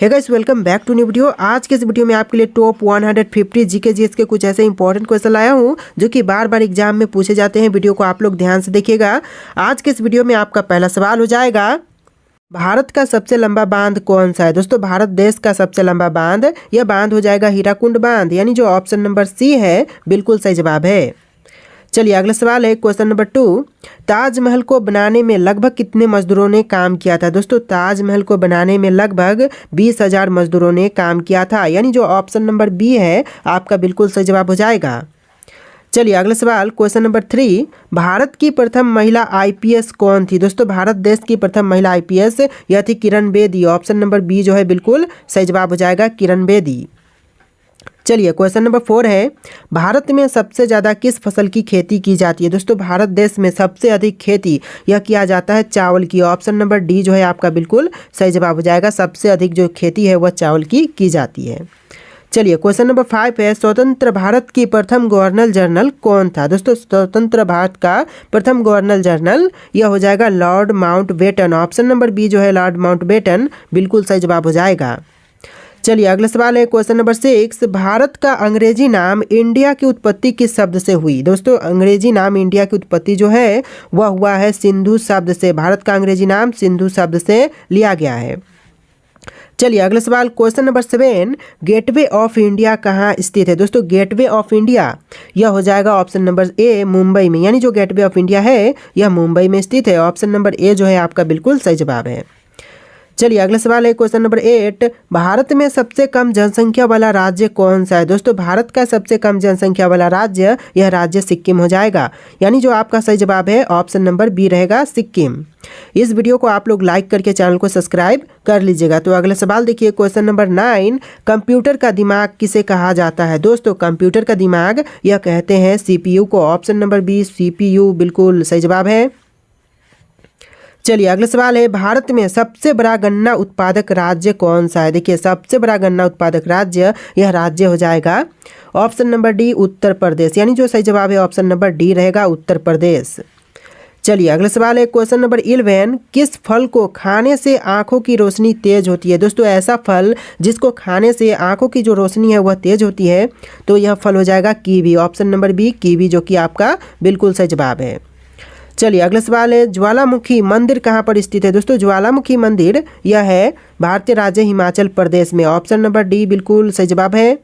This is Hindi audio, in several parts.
Hey guys, welcome back to new video. आज के इस वीडियो में आपके लिए टॉप 150 जीके जीएस के कुछ ऐसे इंपॉर्टेंट क्वेश्चन लाया हूं जो कि बार बार एग्जाम में पूछे जाते हैं। वीडियो को आप लोग ध्यान से देखिएगा। आज के इस वीडियो में आपका पहला सवाल हो जाएगा, भारत का सबसे लंबा बांध कौन सा है। दोस्तों, भारत देश का सबसे लंबा बांध, यह बांध हो जाएगा हीराकुंड बांध, यानी जो ऑप्शन नंबर सी है बिल्कुल सही जवाब है। चलिए अगला सवाल है क्वेश्चन नंबर 2, ताजमहल को बनाने में लगभग कितने मजदूरों ने काम किया था। दोस्तों, ताजमहल को बनाने में लगभग 20,000 मजदूरों ने काम किया था, यानी जो ऑप्शन नंबर बी है आपका बिल्कुल सही जवाब हो जाएगा। चलिए अगला सवाल क्वेश्चन नंबर 3, भारत की प्रथम महिला आईपीएस कौन थी। दोस्तों, भारत देश की प्रथम महिला आईपीएस यह थी Kiran Bedi. Option number B जो है बिल्कुल सही जवाब हो जाएगा, किरण बेदी। चलिए क्वेश्चन नंबर 4 है, भारत में सबसे ज़्यादा किस फसल की खेती की जाती है। दोस्तों, भारत देश में सबसे अधिक खेती यह किया जाता है चावल की। ऑप्शन नंबर डी जो है आपका बिल्कुल सही जवाब हो जाएगा। सबसे अधिक जो खेती है वह चावल की जाती है। चलिए क्वेश्चन नंबर 5 है, स्वतंत्र भारत की प्रथम गवर्नर जनरल कौन था। दोस्तों, स्वतंत्र भारत का प्रथम गवर्नर जनरल यह हो जाएगा Lord Mountbatten. Option number B जो है लॉर्ड माउंटबेटन बिल्कुल सही जवाब हो जाएगा। चलिए अगला सवाल है क्वेश्चन नंबर 6, भारत का अंग्रेजी नाम इंडिया की उत्पत्ति किस शब्द से हुई। दोस्तों, अंग्रेजी नाम इंडिया की उत्पत्ति जो है वह हुआ है सिंधु शब्द से। भारत का अंग्रेजी नाम सिंधु शब्द से लिया गया है। चलिए अगला सवाल question number 7, gateway of India कहाँ स्थित है। दोस्तों, गेटवे ऑफ इंडिया यह हो जाएगा ऑप्शन नंबर ए मुंबई में, यानी जो गेटवे ऑफ इंडिया है यह मुंबई में स्थित है। ऑप्शन नंबर ए जो है आपका बिल्कुल सही जवाब है। चलिए अगला सवाल है क्वेश्चन नंबर 8, भारत में सबसे कम जनसंख्या वाला राज्य कौन सा है। दोस्तों, भारत का सबसे कम जनसंख्या वाला राज्य यह राज्य सिक्किम हो जाएगा, यानी जो आपका सही जवाब है ऑप्शन नंबर बी रहेगा, सिक्किम। इस वीडियो को आप लोग लाइक करके चैनल को सब्सक्राइब कर लीजिएगा। तो अगला सवाल देखिए क्वेश्चन नंबर 9, कंप्यूटर का दिमाग किसे कहा जाता है। दोस्तों, कंप्यूटर का दिमाग यह कहते हैं सीपीयू को। ऑप्शन नंबर बी सीपीयू बिल्कुल सही जवाब है। चलिए अगला सवाल है, भारत में सबसे बड़ा गन्ना उत्पादक राज्य कौन सा है। देखिए, सबसे बड़ा गन्ना उत्पादक राज्य यह राज्य हो जाएगा option number D Uttar Pradesh, यानी जो सही जवाब है ऑप्शन नंबर डी रहेगा, उत्तर प्रदेश। चलिए अगला सवाल है क्वेश्चन नंबर 11, किस फल को खाने से आंखों की रोशनी तेज होती है। दोस्तों, ऐसा फल जिसको खाने से आंखों की जो रोशनी है वह तेज होती है, तो यह फल हो जाएगा kiwi. Option number B kiwi जो कि आपका बिल्कुल सही जवाब है। चलिए अगला सवाल है, ज्वालामुखी मंदिर कहाँ पर स्थित है। दोस्तों, ज्वालामुखी मंदिर यह है भारतीय राज्य हिमाचल प्रदेश में। ऑप्शन नंबर डी बिल्कुल सही जवाब है।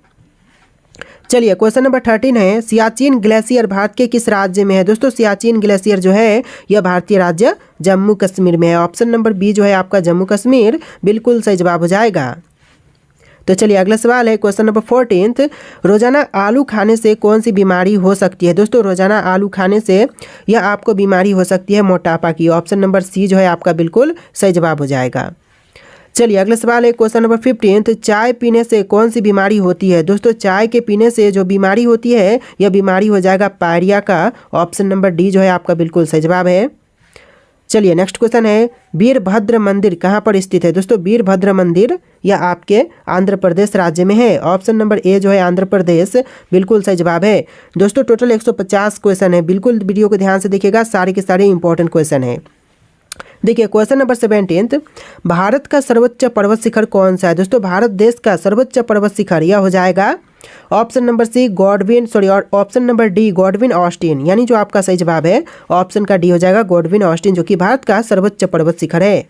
चलिए क्वेश्चन नंबर 13 है, सियाचिन ग्लेशियर भारत के किस राज्य में है। दोस्तों, सियाचिन ग्लेशियर जो है यह भारतीय राज्य जम्मू कश्मीर में है। ऑप्शन नंबर बी जो है आपका जम्मू कश्मीर बिल्कुल सही जवाब हो जाएगा। तो चलिए अगला सवाल है क्वेश्चन नंबर 14, रोजाना आलू खाने से कौन सी बीमारी हो सकती है। दोस्तों, रोजाना आलू खाने से यह आपको बीमारी हो सकती है मोटापा की। ऑप्शन नंबर सी जो है आपका बिल्कुल सही जवाब हो जाएगा। चलिए अगला सवाल है क्वेश्चन नंबर 15, चाय पीने से कौन सी बीमारी होती है। दोस्तों, चाय के पीने से जो बीमारी होती है यह बीमारी हो जाएगा पायरिया का। ऑप्शन नंबर डी जो है आपका बिल्कुल सही जवाब है। चलिए नेक्स्ट क्वेश्चन है, वीरभद्र मंदिर कहाँ पर स्थित है। दोस्तों, वीरभद्र मंदिर यह आपके आंध्र प्रदेश राज्य में है। ऑप्शन नंबर ए जो है आंध्र प्रदेश बिल्कुल सही जवाब है। दोस्तों, टोटल 150 क्वेश्चन है, बिल्कुल वीडियो को ध्यान से देखिएगा, सारे के सारे इंपॉर्टेंट क्वेश्चन है। देखिए क्वेश्चन नंबर 17, भारत का सर्वोच्च पर्वत शिखर कौन सा है। दोस्तों, भारत देश का सर्वोच्च पर्वत शिखर यह हो जाएगा ऑप्शन नंबर सी और option number D Godwin Austen, यानी जो आपका सही जवाब है ऑप्शन का डी हो जाएगा गॉडविन ऑस्टिन, जो कि भारत का सर्वोच्च पर्वत शिखर है।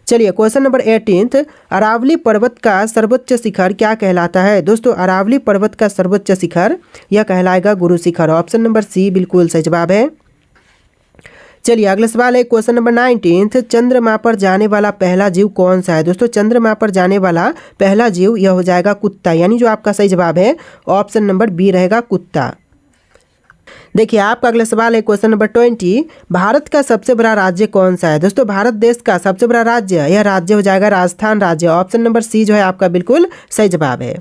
चलिए क्वेश्चन नंबर 18, अरावली पर्वत का सर्वोच्च शिखर क्या कहलाता है। दोस्तों, अरावली पर्वत का सर्वोच्च शिखर यह कहलाएगा गुरु शिखर। ऑप्शन नंबर सी बिल्कुल सही जवाब है। चलिए अगला सवाल है क्वेश्चन नंबर 19, चंद्रमा पर जाने वाला पहला जीव कौन सा है। दोस्तों, चंद्रमा पर जाने वाला पहला जीव यह हो जाएगा कुत्ता, यानी जो आपका सही जवाब है ऑप्शन नंबर बी रहेगा कुत्ता। देखिए आपका अगला सवाल है क्वेश्चन नंबर 20, भारत का सबसे बड़ा राज्य कौन सा है। दोस्तों, भारत देश का सबसे बड़ा राज्य यह राज्य हो जाएगा राजस्थान राज्य। ऑप्शन नंबर सी जो है आपका बिल्कुल सही जवाब है।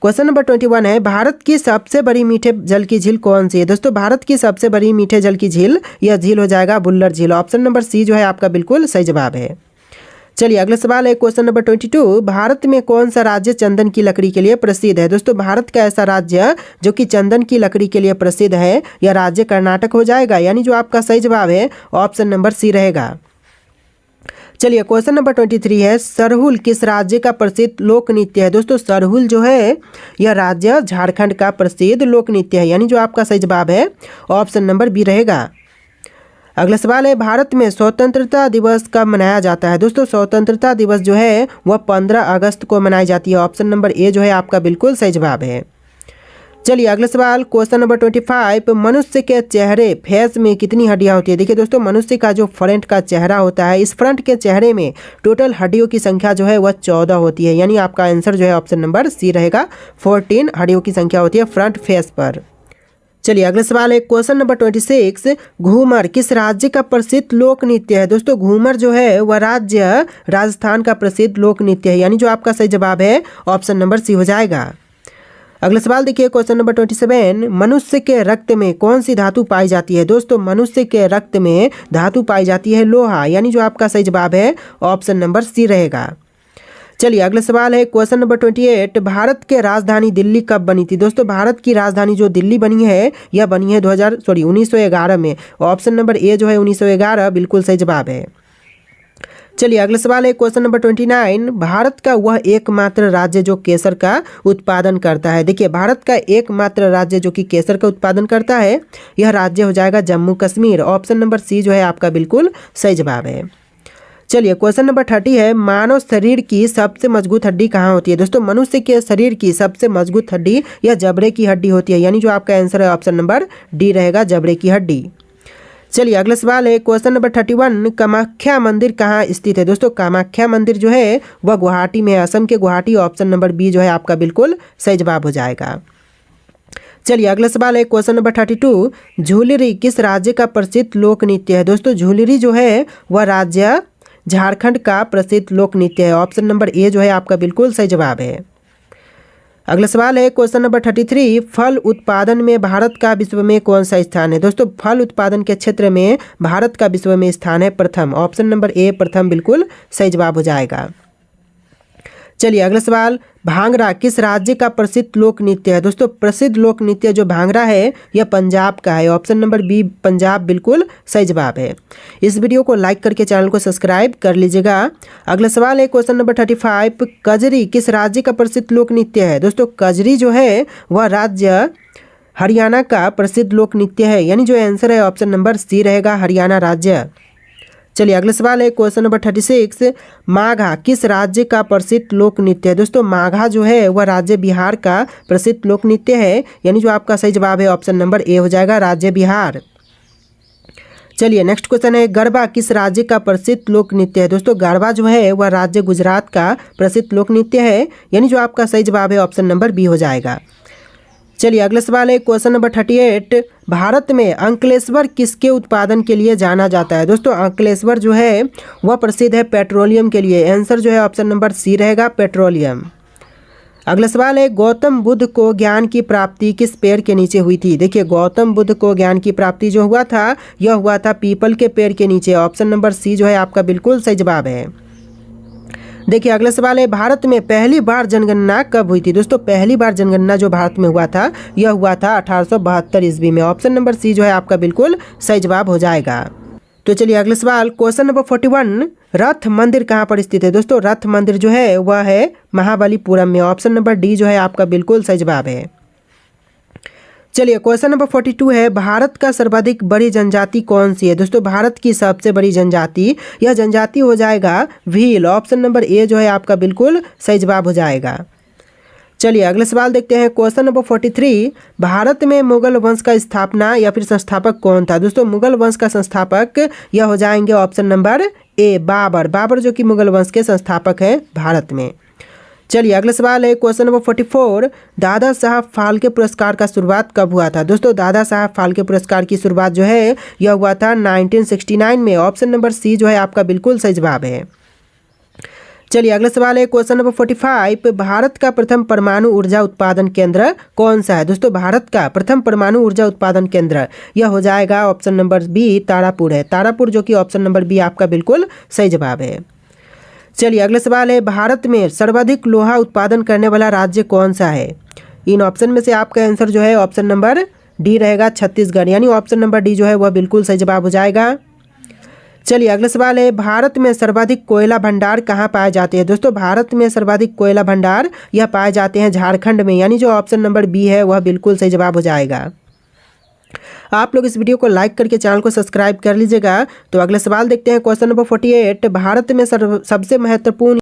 क्वेश्चन नंबर 21 है, भारत की सबसे बड़ी मीठे जल की झील कौन सी है। दोस्तों, भारत की सबसे बड़ी मीठे जल की झील यह झील हो जाएगा बुल्लर झील। ऑप्शन नंबर सी जो है आपका बिल्कुल सही जवाब है। चलिए अगला सवाल है क्वेश्चन नंबर 22, भारत में कौन सा राज्य चंदन की लकड़ी के लिए प्रसिद्ध है। दोस्तों, भारत का ऐसा राज्य जो कि चंदन की लकड़ी के लिए प्रसिद्ध है यह राज्य कर्नाटक हो जाएगा, यानी जो आपका सही जवाब है ऑप्शन नंबर सी रहेगा। चलिए क्वेश्चन नंबर 23 है, सरहुल किस राज्य का प्रसिद्ध लोक नृत्य है। दोस्तों सरहुल जो है यह राज्य झारखंड का प्रसिद्ध लोक नृत्य है, यानी जो आपका सही जवाब है ऑप्शन नंबर बी रहेगा। अगला सवाल है, भारत में स्वतंत्रता दिवस कब मनाया जाता है। दोस्तों स्वतंत्रता दिवस जो है वह 15 अगस्त को मनाई जाती है। ऑप्शन नंबर ए जो है आपका बिल्कुल सही जवाब है। चलिए अगला सवाल क्वेश्चन नंबर 25, मनुष्य के चेहरे फेस में कितनी हड्डियां होती है। देखिए दोस्तों मनुष्य का जो फ्रंट का चेहरा होता है, इस फ्रंट के चेहरे में टोटल हड्डियों की संख्या जो है वह 14 होती है, यानी आपका आंसर जो है ऑप्शन नंबर सी रहेगा। 14 हड्डियों की संख्या होती है फ्रंट फेस पर। चलिए अगला सवाल है क्वेश्चन नंबर 26, घूमर किस राज्य का प्रसिद्ध लोक नृत्य है। दोस्तों घूमर जो है वह राज्य राजस्थान का प्रसिद्ध लोक नृत्य है, यानी जो आपका सही जवाब है ऑप्शन नंबर सी हो जाएगा। अगला सवाल देखिए क्वेश्चन नंबर 27, मनुष्य के रक्त में कौन सी धातु पाई जाती है। दोस्तों मनुष्य के रक्त में धातु पाई जाती है लोहा, यानी जो आपका सही जवाब है ऑप्शन नंबर सी रहेगा। चलिए अगला सवाल है क्वेश्चन नंबर 28, भारत के राजधानी दिल्ली कब बनी थी। दोस्तों भारत की राजधानी जो दिल्ली बनी है यह बनी है 1911 में। ऑप्शन नंबर ए जो है 1911 बिल्कुल सही जवाब है। चलिए अगला सवाल है क्वेश्चन नंबर 29, भारत का वह एकमात्र राज्य जो केसर का उत्पादन करता है। देखिए भारत का एकमात्र राज्य जो कि केसर का उत्पादन करता है यह राज्य हो जाएगा Jammu Kashmir. Option number C जो है आपका बिल्कुल सही जवाब है। चलिए क्वेश्चन नंबर 30 है, मानव शरीर की सबसे मजबूत हड्डी कहाँ होती है। दोस्तों मनुष्य के शरीर की सबसे मजबूत हड्डी यह जबड़े की हड्डी होती है, यानी जो आपका आंसर है ऑप्शन नंबर डी रहेगा जबड़े की हड्डी। चलिए अगला सवाल है क्वेश्चन नंबर 31, कामाख्या मंदिर कहाँ स्थित है। दोस्तों कामाख्या मंदिर जो है वह गुवाहाटी में है, असम के गुवाहाटी। ऑप्शन नंबर बी जो है आपका बिल्कुल सही जवाब हो जाएगा। चलिए अगला सवाल है क्वेश्चन नंबर 32, झूलरी किस राज्य का प्रसिद्ध लोक नृत्य है। दोस्तों झूलरी जो है वह राज्य झारखंड का प्रसिद्ध लोक नृत्य है। ऑप्शन नंबर ए जो है आपका बिल्कुल सही जवाब है। अगला सवाल है क्वेश्चन नंबर 33, फल उत्पादन में भारत का विश्व में कौन सा स्थान है। दोस्तों फल उत्पादन के क्षेत्र में भारत का विश्व में स्थान है प्रथम। ऑप्शन नंबर ए प्रथम बिल्कुल सही जवाब हो जाएगा। चलिए अगला सवाल, भांगड़ा किस राज्य का प्रसिद्ध लोक नृत्य है। दोस्तों प्रसिद्ध लोक नृत्य जो भांगड़ा है यह पंजाब का है। ऑप्शन नंबर बी पंजाब बिल्कुल सही जवाब है। इस वीडियो को लाइक करके चैनल को सब्सक्राइब कर लीजिएगा। अगला सवाल है क्वेश्चन नंबर 35, कजरी किस राज्य का प्रसिद्ध लोक नृत्य है। दोस्तों कजरी जो है वह राज्य हरियाणा का प्रसिद्ध लोक नृत्य है, यानी जो आंसर है ऑप्शन नंबर सी रहेगा हरियाणा राज्य। चलिए अगला सवाल है क्वेश्चन नंबर 36, माघा किस राज्य का प्रसिद्ध लोक नृत्य है। दोस्तों माघा जो है वह राज्य बिहार का प्रसिद्ध लोक नृत्य है, यानी जो आपका सही जवाब है ऑप्शन नंबर ए हो जाएगा राज्य बिहार। चलिए नेक्स्ट क्वेश्चन है, गरबा किस राज्य का प्रसिद्ध लोक नृत्य है। दोस्तों गरबा जो है वह राज्य गुजरात का प्रसिद्ध लोक नृत्य है, यानी जो आपका सही जवाब है ऑप्शन नंबर बी हो जाएगा। चलिए अगला सवाल है क्वेश्चन नंबर 38, भारत में अंकलेश्वर किसके उत्पादन के लिए जाना जाता है। दोस्तों अंकलेश्वर जो है वह प्रसिद्ध है पेट्रोलियम के लिए। आंसर जो है ऑप्शन नंबर सी रहेगा पेट्रोलियम। अगला सवाल है, गौतम बुद्ध को ज्ञान की प्राप्ति किस पेड़ के नीचे हुई थी। देखिए गौतम बुद्ध को ज्ञान की प्राप्ति जो हुआ था यह हुआ था पीपल के पेड़ के नीचे। ऑप्शन नंबर सी जो है आपका बिल्कुल सही जवाब है। देखिए अगला सवाल है, भारत में पहली बार जनगणना कब हुई थी। दोस्तों पहली बार जनगणना जो भारत में हुआ था यह हुआ था 1872 ईस्वी में। ऑप्शन नंबर सी जो है आपका बिल्कुल सही जवाब हो जाएगा। तो चलिए अगला सवाल क्वेश्चन नंबर 41, रथ मंदिर कहाँ पर स्थित है। दोस्तों रथ मंदिर जो है वह है महाबलीपुरम में। ऑप्शन नंबर डी जो है आपका बिल्कुल सही जवाब है। चलिए क्वेश्चन नंबर 42 है, भारत का सर्वाधिक बड़ी जनजाति कौन सी है। दोस्तों भारत की सबसे बड़ी जनजाति यह जनजाति हो जाएगा भील। ऑप्शन नंबर ए जो है आपका बिल्कुल सही जवाब हो जाएगा। चलिए अगला सवाल देखते हैं क्वेश्चन नंबर 43, भारत में मुगल वंश का स्थापना या फिर संस्थापक कौन था। दोस्तों मुगल वंश का संस्थापक यह हो जाएंगे option number A Babur. Babur जो कि मुगल वंश के संस्थापक हैं भारत में। चलिए अगला सवाल है क्वेश्चन नंबर 44, दादा साहब फाल्के पुरस्कार का शुरुआत कब हुआ था। दोस्तों दादा साहब फाल्के पुरस्कार की शुरुआत जो है यह हुआ था 1969 में। ऑप्शन नंबर सी जो है आपका बिल्कुल सही जवाब है। चलिए अगला सवाल है क्वेश्चन नंबर 45, भारत का प्रथम परमाणु ऊर्जा उत्पादन केंद्र कौन सा है। दोस्तों भारत का प्रथम परमाणु ऊर्जा उत्पादन केंद्र यह हो जाएगा ऑप्शन नंबर बी तारापुर है। तारापुर जो कि ऑप्शन नंबर बी आपका बिल्कुल सही जवाब है। चलिए अगला सवाल है, भारत में सर्वाधिक लोहा उत्पादन करने वाला राज्य कौन सा है। इन ऑप्शन में से आपका आंसर जो है ऑप्शन नंबर डी रहेगा छत्तीसगढ़, यानी ऑप्शन नंबर डी जो है वह बिल्कुल सही जवाब हो जाएगा। चलिए अगला सवाल है, भारत में सर्वाधिक कोयला भंडार कहाँ पाए जाते हैं। दोस्तों भारत में सर्वाधिक कोयला भंडार यह पाए जाते हैं झारखंड में, यानी जो ऑप्शन नंबर बी है वह बिल्कुल सही जवाब हो जाएगा। आप लोग इस वीडियो को लाइक करके चैनल को सब्सक्राइब कर लीजिएगा। तो अगला सवाल देखते हैं, क्वेश्चन नंबर 48, भारत में सबसे महत्वपूर्ण